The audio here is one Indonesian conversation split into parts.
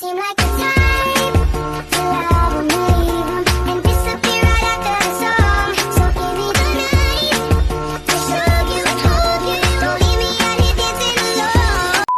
seem like the type to love 'em, leave 'em, and disappear right after the song. So give me the night to show you and hold you. Don't leave me out here dancing alone.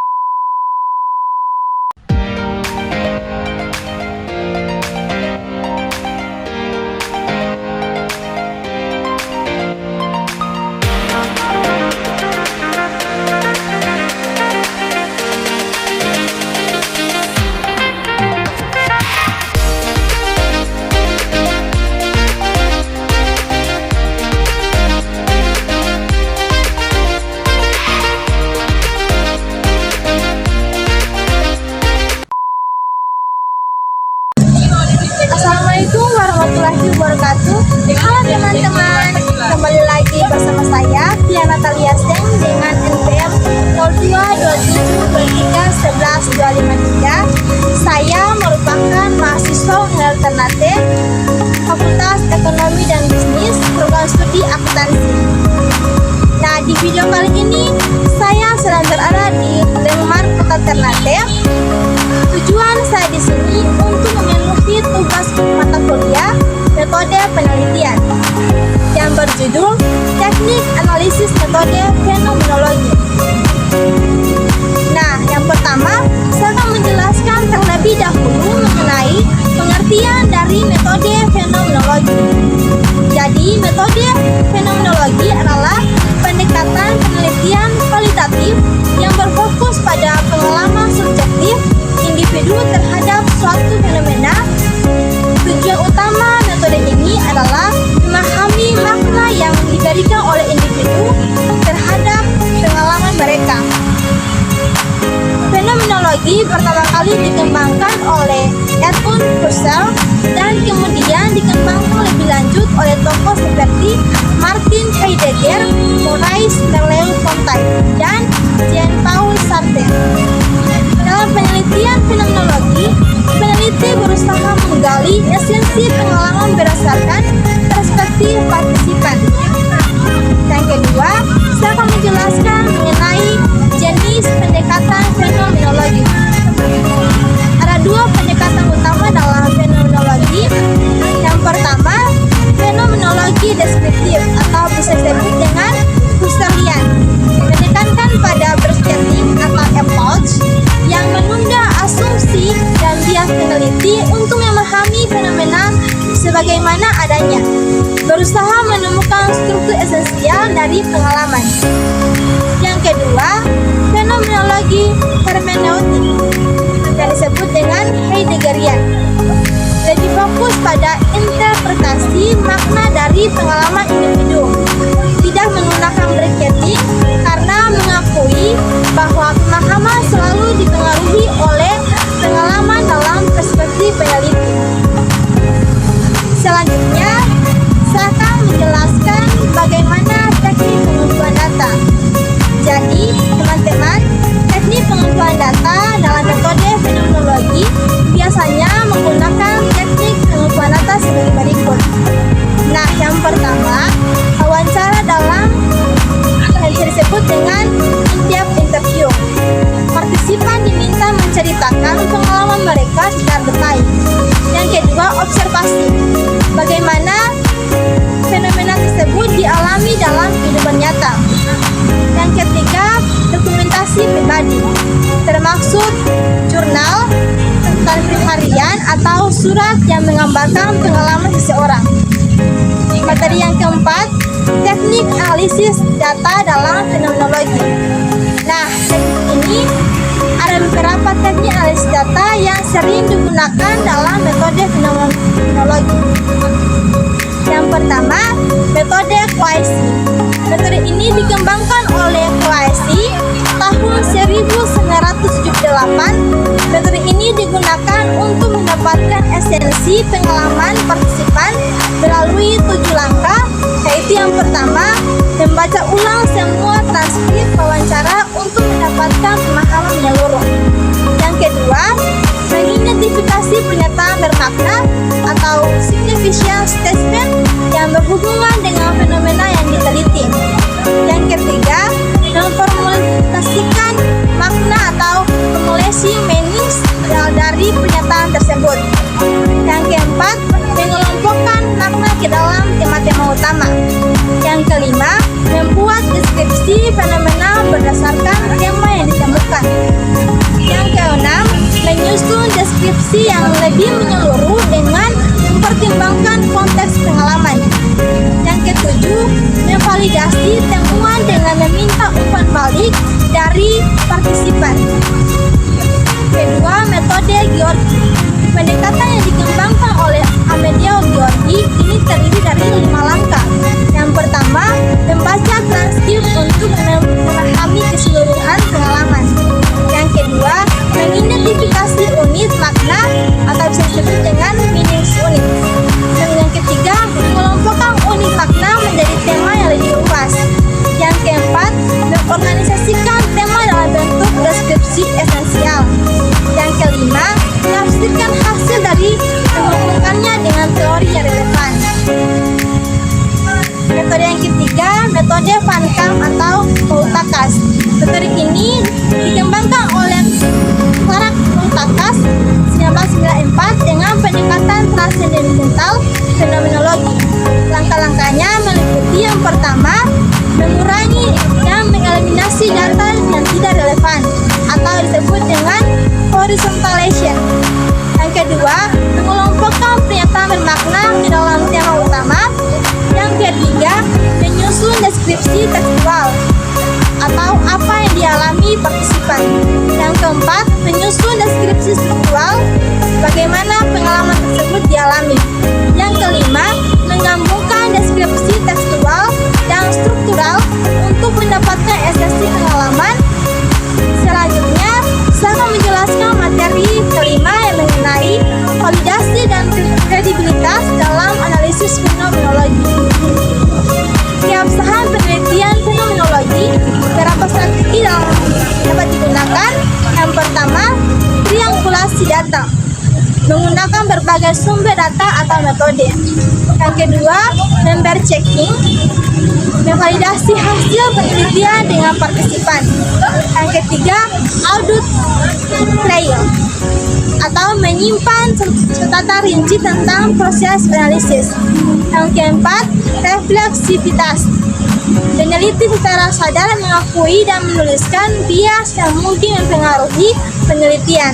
Assalamualaikum warahmatullahi wabarakatuh. Halo teman-teman, kembali lagi bersama saya Tia Natalia Seng dengan NPM 0227231153. Saya merupakan mahasiswa Unil Ternate, Fakultas Ekonomi dan Bisnis, program studi akuntansi. Nah, di video kali ini saya sedang berada di Lengmar, Kota Ternate. Tujuan saya di sini untuk memenuhi tugas mata kuliah metode penelitian yang berjudul Teknik Analisis Metode Fenomenologi. Nah, yang pertama saya akan menjelaskan terlebih dahulu mengenai pengertian dari metode fenomenologi. Jadi, metode fenomenologi adalah pendekatan penelitian kualitatif yang berfokus pada pengalaman subjektif individu terhadap suatu fenomena. Tujuan utama metode ini adalah memahami makna yang diberikan oleh individu terhadap pengalaman mereka. Fenomenologi pertama kali dikembangkan oleh Edmund Husserl dan kemudian dikembangkan lebih lanjut oleh tokoh seperti Martin Heidegger, Maurice Merleau-Ponty, dan Jean-Paul Sartre. Dalam penelitian fenomenologi, peneliti berusaha menggali esensi pengalaman berdasarkan perspektif partisipan. Yang kedua, saya akan menjelaskan mengenai jenis pendekatan fenomenologi. Ada dua pendekatan utama dalam fenomenologi. Yang pertama, fenomenologi deskriptif atau bisa disebut dengan Husserlian, menekankan pada perspektif atau approach yang menunda asumsi dan bias peneliti untuk memahami fenomena sebagaimana adanya, berusaha menemukan struktur esensial dari pengalaman. Yang kedua, fenomenologi hermeneutik yang disebut dengan Heideggerian, lebih fokus pada interpretasi makna dari pengalaman individu, tidak menggunakan berketik karena mengakui bahwa pemahaman selalu dipengaruhi oleh pengalaman dalam perspektif peneliti. Selanjutnya, saya akan menjelaskan bagaimana teknik pengumpulan data. Jadi, teman-teman, teknik pengumpulan data dalam metode fenomenologi biasanya menggunakan teknik pengumpulan data sebagai berikut. Nah, yang pertama, wawancara dalam yang disebut dengan in-depth interview. Partisipan diminta menceritakan pengalaman mereka secara detail. Yang kedua, observasi. Bagaimana fenomena tersebut dialami dalam kehidupan nyata. Yang ketiga, dokumentasi pribadi, termasuk jurnal, catatan harian, atau surat yang menggambarkan pengalaman seseorang. Materi yang keempat, teknik analisis data dalam fenomenologi. Nah, teknik ini ada beberapa teknik analisis data yang sering digunakan dalam metode fenomenologi. Yang pertama, metode Koaisi. Metode ini dikembangkan oleh Koaisi tahun 1978. Metode ini digunakan untuk mendapatkan esensi pengalaman partisipan melalui 7 langkah, yaitu yang pertama, membaca ulang semua transkrip wawancara untuk mendapatkan pemahaman menyeluruh. Yang kedua, mengidentifikasi pernyataan bermakna atau significant statement yang berhubungan dengan fenomena yang diteliti. Yang ketiga, memformulasikan makna atau formulasi meanings dari berdasarkan tema yang ditemukan. Yang keenam, menyusun deskripsi yang lebih menyeluruh dengan mempertimbangkan konteks pengalaman. Yang ketujuh, memvalidasi temuan dengan meminta umpan balik dari partisipan. Kedua, metode Georgi. Pendekatan yang dikembangkan oleh Amedeo Georgi ini terdiri dari 5 langkah. Yang pertama, membaca transkrip untuk memahami keseluruhan pengalaman. Yang kedua, mengidentifikasi unit makna atau bisa disebut dengan meanings unit. Dan yang ketiga, mengelompokkan unit makna menjadi tema yang lebih luas. Yang keempat, mengorganisasikan tema dalam bentuk deskripsi esensial. Yang kelima, menafsirkan hasil dari menghubungkannya dengan teori yang relevan. Metode yang ketiga, metode Van Kamp atau Poutakas. Metode ini dikembangkan oleh Clark Poutakas 1994 dengan pendekatan transendental fenomenologi. Langkah-langkahnya meliputi yang pertama, mengurangi dan mengeliminasi data yang tidak relevan atau disebut dengan horizontalization. Yang kedua, mengelompokkan pernyataan bermakna di dalam tema utama. Yang ketiga, menyusun deskripsi tekstual atau apa yang dialami partisipan. Yang keempat, menyusun deskripsi struktural, bagaimana pengalaman tersebut dialami. Yang kelima, menggabungkan deskripsi tekstual dan struktural untuk mendapatkan esensi pengalaman. Selanjutnya, saya akan menjelaskan materi kelima yang mengenai validasi dan kredibilitas dalam analisis fenomenologi. Keabsahan penelitian fenomenologi, beberapa strategi dapat digunakan. Yang pertama, triangulasi data, menggunakan berbagai sumber data atau metode. Yang kedua, member checking, memvalidasi hasil penelitian dengan partisipan. Yang ketiga, audit trail atau menyimpan catatan rinci tentang proses analisis. Yang keempat, refleksivitas, peneliti secara sadar mengakui dan menuliskan bias yang mungkin mempengaruhi penelitian.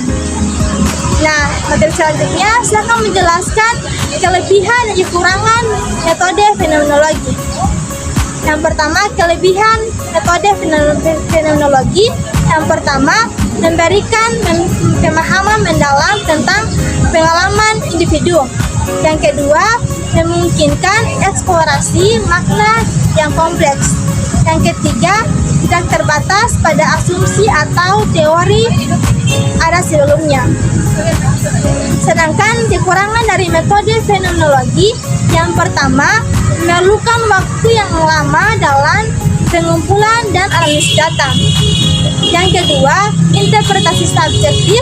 Nah, materi selanjutnya saya akan menjelaskan kelebihan dan kekurangan metode fenomenologi. Yang pertama, kelebihan metode fenomenologi. Yang pertama, memberikan pemahaman mendalam tentang pengalaman individu. Yang kedua, memungkinkan eksplorasi makna yang kompleks. Yang ketiga, tidak terbatas pada asumsi atau teori ada sebelumnya. Sedangkan kekurangan dari metode fenomenologi, yang pertama, memerlukan waktu yang lama dalam pengumpulan dan analisis data. Yang kedua, interpretasi subjektif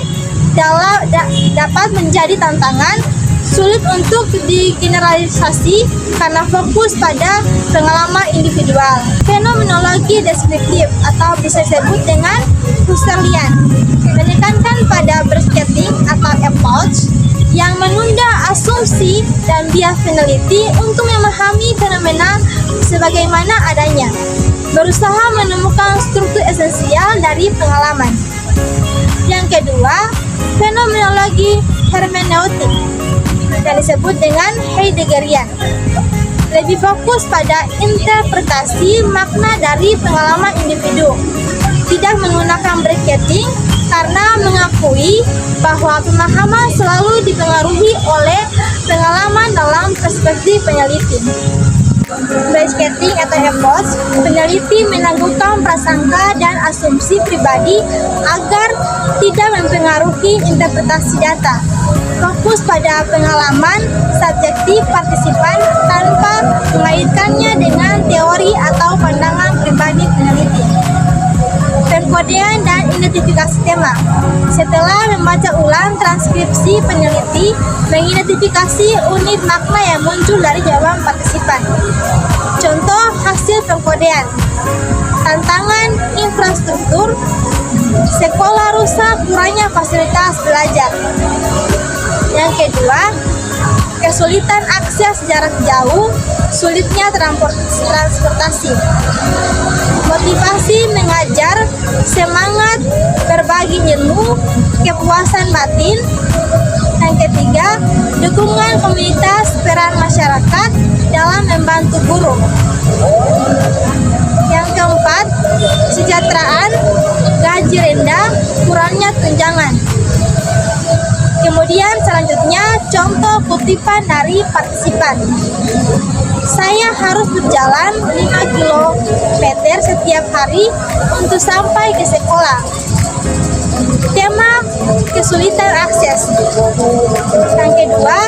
dapat menjadi tantangan, sulit untuk digeneralisasi karena fokus pada pengalaman individual. Fenomenologi deskriptif atau bisa disebut dengan Husserlian menekankan pada berketing atau approach yang menunda asumsi dan bias peneliti untuk memahami fenomena sebagaimana adanya, berusaha menemukan struktur esensial dari pengalaman. Yang kedua, fenomenologi hermeneutik yang disebut dengan Heideggerian, lebih fokus pada interpretasi makna dari pengalaman individu, tidak menggunakan bracketing karena mengakui bahwa pemahaman selalu dipengaruhi oleh pengalaman dalam perspektif peneliti. Bracketing atau approach, peneliti menangguhkan prasangka dan asumsi pribadi agar tidak mempengaruhi interpretasi data. Fokus pada pengalaman subjektif partisipan tanpa mengaitkannya dengan teori atau pandangan pribadi peneliti. Pengkodean dan identifikasi tema. Setelah membaca ulang transkripsi peneliti, mengidentifikasi unit makna yang muncul dari jawaban partisipan. Contoh hasil pengkodean. Tantangan infrastruktur, sekolah rusak, kurangnya fasilitas belajar. Yang kedua, kesulitan akses jarak jauh, sulitnya transportasi. motivasi mengajar, semangat berbagi ilmu, kepuasan batin. Yang ketiga, dukungan komunitas peran masyarakat dalam membantu guru. Yang keempat, kesejahteraan, gaji rendah, kurangnya tunjangan. Kemudian selanjutnya contoh kutipan dari partisipan. Saya harus berjalan 5 km setiap hari untuk sampai ke sekolah. Tema kesulitan akses. Yang kedua,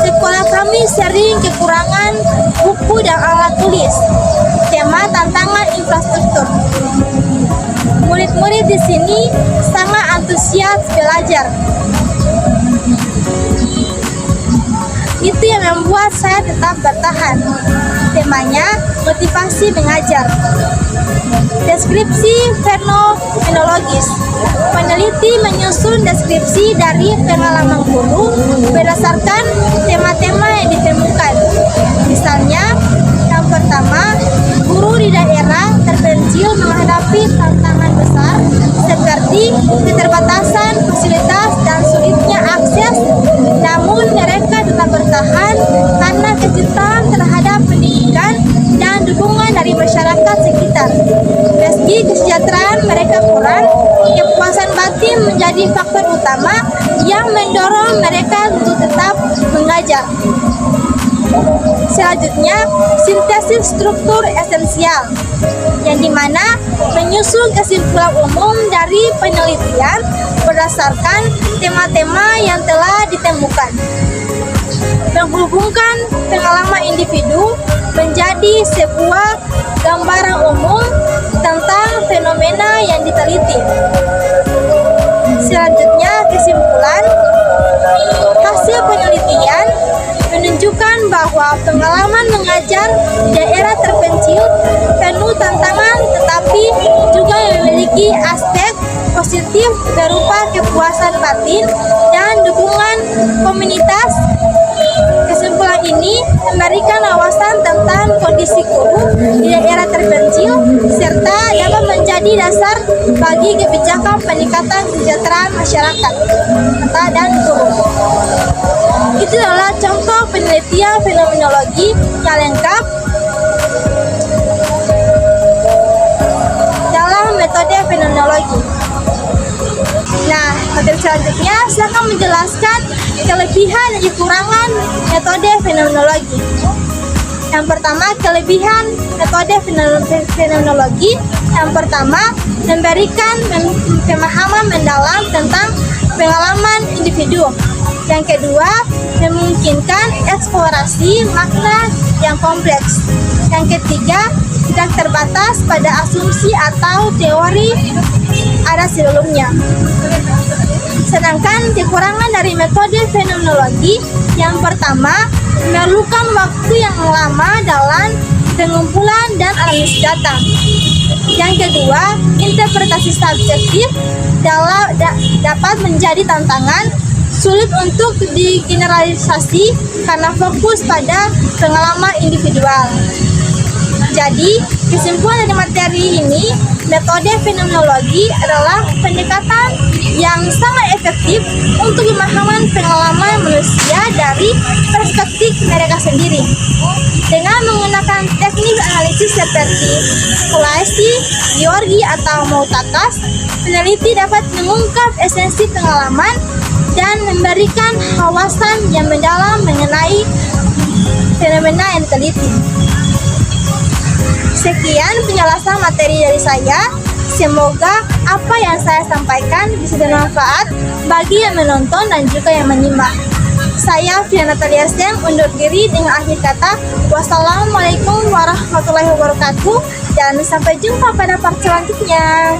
sekolah kami sering kekurangan buku dan alat tulis. Tema tantangan infrastruktur. Murid-murid di sini sangat antusias belajar. Itu yang membuat saya tetap bertahan. Temanya motivasi mengajar. Deskripsi fenomenologis. Peneliti menyusun deskripsi dari pengalaman guru berdasarkan tema-tema yang ditemukan. Misalnya, yang pertama, guru di daerah terpencil menghadapi tantangan besar seperti keterbatasan fasilitas dan sulitnya akses, namun mereka tetap bertahan karena kecintaan terhadap pendidikan dan dukungan dari masyarakat sekitar. Meski kesejahteraan mereka kurang, kepuasan batin menjadi faktor utama yang mendorong mereka untuk tetap mengajar. Selanjutnya, sintesis struktur esensial, yang dimana menyusun kesimpulan umum dari penelitian berdasarkan tema-tema yang telah ditemukan. Menghubungkan pengalaman individu menjadi sebuah gambaran umum tentang fenomena yang diteliti. Selanjutnya, kesimpulan. Hasil penelitian menunjukkan bahwa pengalaman mengajar daerah terpencil penuh tantangan tetapi juga memiliki aspek positif berupa kepuasan batin dan dukungan komunitas. Kesimpulan ini memberikan wawasan tentang kondisi guru di daerah terpencil serta dapat menjadi dasar bagi kebijakan peningkatan kesejahteraan masyarakat dan guru. Itu adalah contoh penelitian fenomenologi yang lengkap dalam metode fenomenologi. Nah, materi selanjutnya saya akan menjelaskan kelebihan dan kekurangan metode fenomenologi. Yang pertama, kelebihan metode fenomenologi. Yang pertama, memberikan pemahaman mendalam tentang pengalaman individu. Yang kedua, memungkinkan eksplorasi makna yang kompleks. Yang ketiga, tidak terbatas pada asumsi atau teori ada sebelumnya. Sedangkan kekurangan dari metode fenomenologi, yang pertama, memerlukan waktu yang lama dalam pengumpulan dan analisis data. Yang kedua, interpretasi subjektif dapat menjadi tantangan, sulit untuk digeneralisasi karena fokus pada pengalaman individual. Jadi, kesimpulan dari materi ini, metode fenomenologi adalah pendekatan yang sangat efektif untuk pemahaman pengalaman manusia dari perspektif mereka sendiri. Dengan menggunakan teknik analisis seperti spekulasi, georgi, atau multakas, peneliti dapat mengungkap esensi pengalaman dan memberikan wawasan yang mendalam mengenai fenomena yang diteliti. Sekian penjelasan materi dari saya. Semoga apa yang saya sampaikan bisa bermanfaat bagi yang menonton dan juga yang menyimak. Saya Fiana Natalia Sen undur diri dengan akhir kata wassalamualaikum warahmatullahi wabarakatuh dan sampai jumpa pada part selanjutnya.